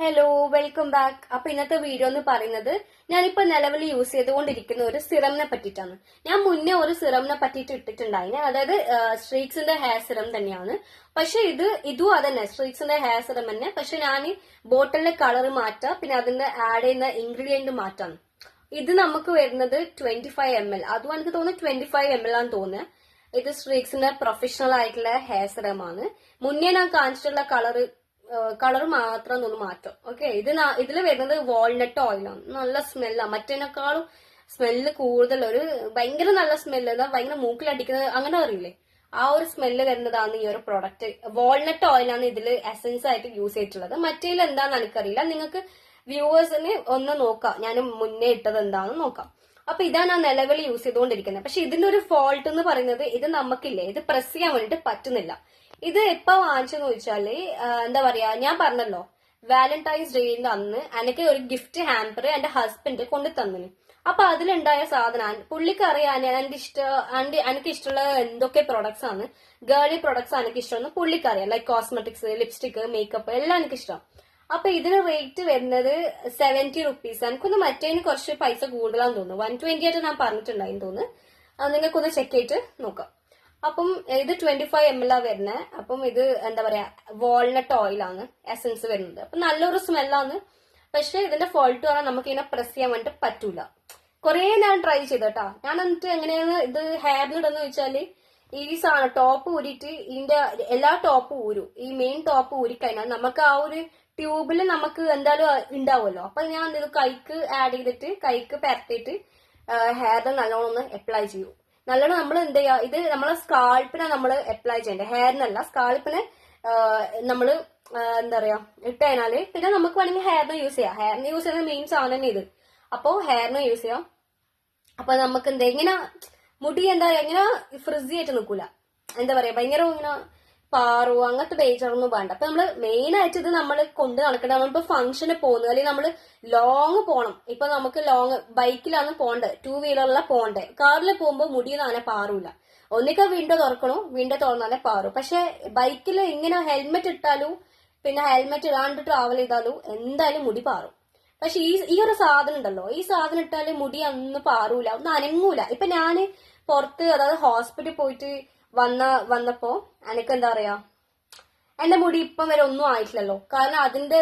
Hello, welcome back. അപ്പൊ ഇന്നത്തെ video എന്ന് പറയുന്നത് ഞാനിപ്പോ നിലവിൽ യൂസ് ചെയ്തുകൊണ്ടിരിക്കുന്ന ഒരു സിറമിനെ പറ്റിയിട്ടാണ്. ഞാൻ മുന്നേ ഒരു സിറമിനെ പറ്റിയിട്ട് ഇട്ടിട്ടുണ്ടായിരുന്നു. അതായത് സ്ട്രീക്സിന്റെ ഹെയർ സിറം തന്നെയാണ്. പക്ഷെ ഇതും അതന്നെ സ്ട്രീക്സിന്റെ ഹെയർ സിറം തന്നെ. പക്ഷെ ഞാൻ ബോട്ടിലിന്റെ കളർ മാറ്റാം, പിന്നെ അതിന്റെ ആഡ് ചെയ്യുന്ന ഇൻഗ്രീഡിയന്റ് മാറ്റാം. ഇത് നമുക്ക് വരുന്നത് 25 ml. അതും എനിക്ക് തോന്നുന്നു 25 ml ആണെന്ന് തോന്നുന്നത്. ഇത് സ്ട്രീക്സിന്റെ പ്രൊഫഷണൽ ആയിട്ടുള്ള ഹെയർ സിറമാണ്. മുന്നേ ഞാൻ കാണിച്ചിട്ടുള്ള കളർ മാത്രം ഒന്ന് മാറ്റം. ഓക്കെ, ഇതിൽ വരുന്നത് വാൾനട്ട് ഓയിലാണ്. നല്ല സ്മെല്ലാണ്, മറ്റേനേക്കാളും സ്മെല്ല് കൂടുതൽ. ഒരു ഭയങ്കര നല്ല സ്മെല്ല്, ഭയങ്കര മൂക്കിലടിക്കുന്നത് അങ്ങനെ അറിയില്ലേ, ആ ഒരു സ്മെല്ല് വരുന്നതാണ് ഈ ഒരു പ്രൊഡക്റ്റ്. വാൾനട്ട് ഓയിലാണ് ഇതിൽ എസൻസ് ആയിട്ട് യൂസ് ചെയ്തിട്ടുള്ളത്. മറ്റേതിൽ എന്താണെന്ന് എനിക്കറിയില്ല. നിങ്ങൾക്ക് വ്യൂവേഴ്സിന് ഒന്ന് നോക്കാം, ഞാൻ മുന്നേ ഇട്ടത് എന്താണെന്ന് നോക്കാം. അപ്പൊ ഇതാണ് ഞാൻ നിലവിൽ യൂസ് ചെയ്തുകൊണ്ടിരിക്കുന്നത്. പക്ഷെ ഇതിന്റെ ഒരു ഫോൾട്ട് എന്ന് പറയുന്നത്, ഇത് നമുക്കില്ലേ, ഇത് പ്രസ് ചെയ്യാൻ വേണ്ടിട്ട് പറ്റുന്നില്ല. ഇത് എപ്പോ വാങ്ങിച്ചെന്ന് ചോദിച്ചാല് എന്താ പറയാ, ഞാൻ പറഞ്ഞല്ലോ വാലന്റൈൻസ് ഡേന്റെ അന്ന് എനിക്ക് ഒരു ഗിഫ്റ്റ് ഹാമ്പർ എന്റെ ഹസ്ബൻഡ് കൊണ്ടു തന്നിന്. അപ്പൊ അതിലുണ്ടായ സാധനം പുള്ളിക്ക് അറിയാൻ എനിക്ക് ഇഷ്ടമുള്ള എന്തൊക്കെ പ്രൊഡക്ട്സ് ആണ്, ഗേളി പ്രൊഡക്ട്സ് എനിക്ക് ഇഷ്ടമെന്ന് പുള്ളിക്ക് അറിയാം. ലൈക് കോസ്മെറ്റിക്സ്, ലിപ്സ്റ്റിക്, മേക്കപ്പ് എല്ലാം എനിക്ക് ഇഷ്ടം. അപ്പൊ ഇതിന് റേറ്റ് വരുന്നത് 70 റുപ്പീസ്. എനിക്കൊന്ന് മറ്റേതിന് കുറച്ച് പൈസ കൂടുതലാന്ന് തോന്നുന്നു. 120 ആയിട്ട് ഞാൻ പറഞ്ഞിട്ടുണ്ടായിരുന്നു തോന്നുന്നു. നിങ്ങൾക്കൊന്ന് ചെക്ക് ചെയ്തിട്ട് നോക്കാം. അപ്പം ഇത് 25 ml വരുന്നത്. അപ്പം ഇത് എന്താ പറയാ, വാൾനട്ട് ഓയിലാണ് എസൻസ് വരുന്നത്. അപ്പൊ നല്ലൊരു സ്മെല്ലാണ്. പക്ഷെ ഇതിന്റെ ഫോൾട്ട് പറഞ്ഞാൽ നമുക്ക് ഇതിനെ പ്രസ് ചെയ്യാൻ വേണ്ടിട്ട് പറ്റൂല. കുറെ ഞാൻ ട്രൈ ചെയ്തോട്ടാ. ഞാൻ എന്നിട്ട് എങ്ങനെയാണ് ഇത് ഹെയറിൽ ഇടുന്ന വെച്ചാല്, ഈ സാധനം ടോപ്പ് ഊരിയിട്ട് ഇതിന്റെ എല്ലാ ടോപ്പും ഊരും. ഈ മെയിൻ ടോപ്പ് ഊരിക്കഴിഞ്ഞാൽ നമുക്ക് ആ ഒരു ട്യൂബിൽ നമുക്ക് എന്തായാലും ഉണ്ടാവുമല്ലോ. അപ്പൊ ഞാൻ ഇത് കൈക്ക് ആഡ് ചെയ്തിട്ട് കൈക്ക് പരത്തിയിട്ട് ഹെയറിൽ നല്ലോണം ഒന്ന് അപ്ലൈ ചെയ്യും. നല്ലോണം നമ്മൾ എന്ത് ചെയ്യാ, ഇത് നമ്മളെ സ്കാൾപ്പിനെ നമ്മൾ അപ്ലൈ ചെയ്യണ്ടേ, ഹെയറിനല്ല. സ്കാൾപ്പിന് നമ്മള് എന്താ പറയാ ഇട്ട് കഴിഞ്ഞാല് പിന്നെ നമുക്ക് വേണമെങ്കിൽ ഹെയറിന് യൂസ് ചെയ്യാം. ഹെയറിന് യൂസ് ചെയ്യുന്ന മെയിൻ സാധനം തന്നെ ഇത്. അപ്പോ ഹെയറിന് യൂസ് ചെയ്യാം. അപ്പൊ നമുക്ക് എന്താ ഇങ്ങനെ മുടി എന്താ പറയാ, ഇങ്ങനെ ഫ്രിസി ആയിട്ട് നിൽക്കൂല. എന്താ പറയാ, ഭയങ്കര ഇങ്ങനെ പാറോ അങ്ങനത്തെ ബേജറൊന്നും വേണ്ട. അപ്പൊ നമ്മള് മെയിൻ ആയിട്ട് ഇത് നമ്മൾ കൊണ്ട് നടക്കണം. നമ്മളിപ്പോ ഫംഗ്ഷന് പോകുന്നത്, അല്ലെങ്കിൽ നമ്മള് ലോങ് പോകണം. ഇപ്പൊ നമുക്ക് ലോങ് ബൈക്കിലാണ് പോണ്ടത്, 2 വീലറിലാണ് പോണ്ടേ. കാറിൽ പോകുമ്പോ മുടി അങ്ങനെ പാറൂല. ഒന്നിക്ക വിൻഡോ തുറക്കണോ, വിൻഡോ തുറന്നാലേ പാറു. പക്ഷെ ബൈക്കിൽ ഇങ്ങനെ ഹെൽമെറ്റ് ഇട്ടാലും പിന്നെ ഹെൽമെറ്റ് ഇടാണ്ട് ട്രാവൽ ചെയ്താലും എന്തായാലും മുടി പാറും. പക്ഷെ ഈ ഒരു സാധനം ഉണ്ടല്ലോ, ഈ സാധനം ഇട്ടാല് മുടി ഒന്നും പാറൂല, ഒന്നും അനങ്ങൂല. ഇപ്പൊ ഞാന് പുറത്ത്, അതായത് ഹോസ്പിറ്റലിൽ പോയിട്ട് വന്നപ്പോ എനിക്ക് എന്താ പറയാ, എന്റെ മുടി ഇപ്പം വരെ ഒന്നും ആയിട്ടില്ലല്ലോ. കാരണം അതിന്റെ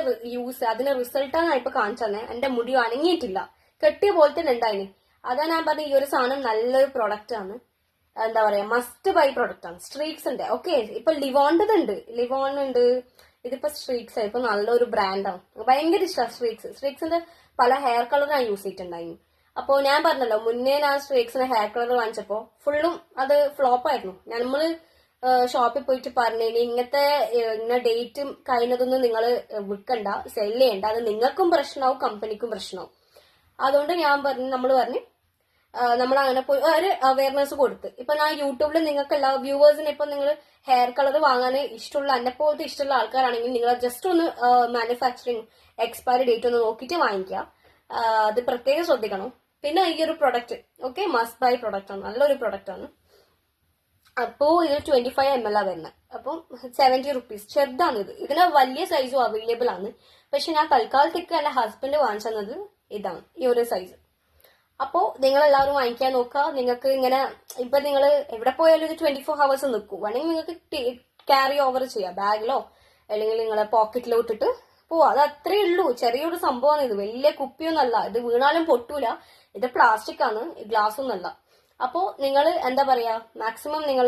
അതിന്റെ റിസൾട്ടാണ് ഞാൻ ഇപ്പൊ കാണിച്ചു തന്നെ. എന്റെ മുടി അനങ്ങിയിട്ടില്ല, കെട്ടിയ പോലെ തന്നെ ഉണ്ടായിന്. അതാ ഞാൻ പറഞ്ഞ ഈ ഒരു സാധനം നല്ലൊരു പ്രൊഡക്റ്റ് ആണ്. എന്താ പറയാ, മസ്റ്റ് ബൈ പ്രൊഡക്റ്റ് ആണ്. സ്ട്രീക്സിന്റെ ഓക്കെ, ഇപ്പൊ ലിവോണിന്റെ ഉണ്ട്, ലിവോൺ ഉണ്ട്. ഇതിപ്പോ സ്ട്രീക്സ് ഇപ്പൊ നല്ലൊരു ബ്രാൻഡാണ്. ഭയങ്കര ഇഷ്ടമാണ് സ്ട്രീക്സിന്റെ പല ഹെയർ കളർ ഞാൻ യൂസ് ചെയ്തിട്ടുണ്ടായിരുന്നു. അപ്പോ ഞാൻ പറഞ്ഞല്ലോ മുന്നേ ഞാൻ സ്ട്രീക്സിന്റെ ഹെയർ കളർ വാങ്ങിച്ചപ്പോ ഫുള്ളും അത് ഫ്ലോപ്പ് ആയിരുന്നു. നമ്മള് ഷോപ്പിൽ പോയിട്ട് പറഞ്ഞു, ഇങ്ങനെ ഡേറ്റ് കഴിഞ്ഞതൊന്നും നിങ്ങൾ വിൽക്കണ്ട, സെല് ചെയ്യണ്ട, അത് നിങ്ങൾക്കും പ്രശ്നമാവും കമ്പനിക്കും പ്രശ്നമാവും. അതുകൊണ്ട് നമ്മൾ പറഞ്ഞു നമ്മൾ അങ്ങനെ പോയി ഒരു അവയർനെസ് കൊടുത്ത്. ഇപ്പൊ ഞാൻ യൂട്യൂബിൽ നിങ്ങൾക്ക് എല്ലാ വ്യൂവേഴ്സിന് ഇപ്പൊ നിങ്ങൾ ഹെയർ കളർ വാങ്ങാൻ ഇഷ്ടമുള്ള, എന്നെ പോലത്തെ ഇഷ്ടമുള്ള ആൾക്കാരാണെങ്കിൽ നിങ്ങൾ ജസ്റ്റ് ഒന്ന് മാനുഫാക്ചറിങ് എക്സ്പയറി ഡേറ്റ് ഒന്ന് നോക്കിയിട്ട് വാങ്ങിക്കുക. അത് പ്രത്യേകം ശ്രദ്ധിക്കണം. പിന്നെ ഈ ഒരു product okay, must by product ആണ്, നല്ലൊരു പ്രൊഡക്റ്റ് ആണ്. അപ്പോ ഇത് 25 ml വരുന്നത്. അപ്പം 70 റുപ്പീസ്. ചെറുതാണ് ഇത്. ഇതിന് വലിയ സൈസും അവൈലബിൾ ആണ്. പക്ഷെ ഞാൻ തൽക്കാലത്തേക്ക് എന്റെ ഹസ്ബൻഡ് വാങ്ങിച്ചത് ഇതാണ്, ഈ ഒരു സൈസ്. അപ്പോ നിങ്ങൾ എല്ലാവരും വാങ്ങിക്കാൻ നോക്കുക. നിങ്ങൾക്ക് ഇങ്ങനെ ഇപ്പൊ നിങ്ങൾ എവിടെ പോയാലും ഇത് 24 hours നിൽക്കും. വേണമെങ്കിൽ നിങ്ങൾക്ക് ക്യാരി ഓവർ ചെയ്യാം, ബാഗിലോ അല്ലെങ്കിൽ നിങ്ങളെ പോക്കറ്റിലോ ഇട്ടിട്ട് പോവാ. അത് അത്രേ ഉള്ളൂ. ചെറിയൊരു സംഭവമാണ് ഇത്, വലിയ കുപ്പിയൊന്നല്ല. ഇത് വീണാലും പൊട്ടൂല. ഇത് പ്ലാസ്റ്റിക് ആണ്, ഗ്ലാസ് ഒന്നല്ല. അപ്പോ നിങ്ങൾ എന്താ പറയാ, മാക്സിമം നിങ്ങൾ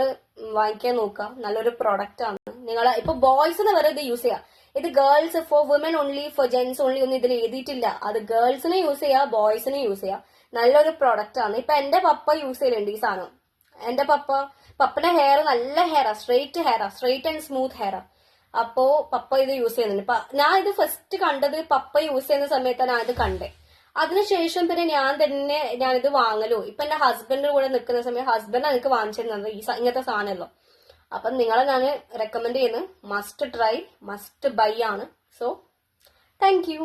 വാങ്ങിക്കാൻ നോക്കുക. നല്ലൊരു പ്രൊഡക്റ്റ് ആണ്. നിങ്ങൾ ഇപ്പൊ ബോയ്സിന് വരെ ഇത് യൂസ് ചെയ്യാം. ഇത് girls, for woman only, for gents only ഒന്നും ഇതിൽ എഴുതിയിട്ടില്ല. അത് ഗേൾസിന് യൂസ് ചെയ്യാം, ബോയ്സിന് യൂസ് ചെയ്യാം. നല്ലൊരു പ്രൊഡക്റ്റ് ആണ്. ഇപ്പൊ എന്റെ പപ്പ യൂസ് ചെയ്യുന്നുണ്ട് ഈ സാധനം. എന്റെ പപ്പന്റെ ഹെയർ നല്ല ഹെയറാ, സ്ട്രെയിറ്റ് ആൻഡ് സ്മൂത്ത് ഹെയറാ. അപ്പോ പപ്പ ഇത് യൂസ് ചെയ്യുന്നുണ്ട്. ഞാൻ ഇത് ഫസ്റ്റ് കണ്ടത് പപ്പ യൂസ് ചെയ്യുന്ന സമയത്താണ് ഞാൻ ഇത് കണ്ടേ. അതിനുശേഷം പിന്നെ ഞാനിത് വാങ്ങലോ. ഇപ്പൊ എന്റെ ഹസ്ബൻഡിന്റെ കൂടെ നിൽക്കുന്ന സമയം ഹസ്ബൻഡ് എനിക്ക് വാങ്ങിച്ചിരുന്നത് ഇങ്ങനത്തെ സാധനമല്ലോ. അപ്പം നിങ്ങളെ ഞാൻ റെക്കമെൻഡ് ചെയ്യുന്നത് മസ്റ്റ് ട്രൈ, മസ്റ്റ് ബൈ ആണ്. So thank you.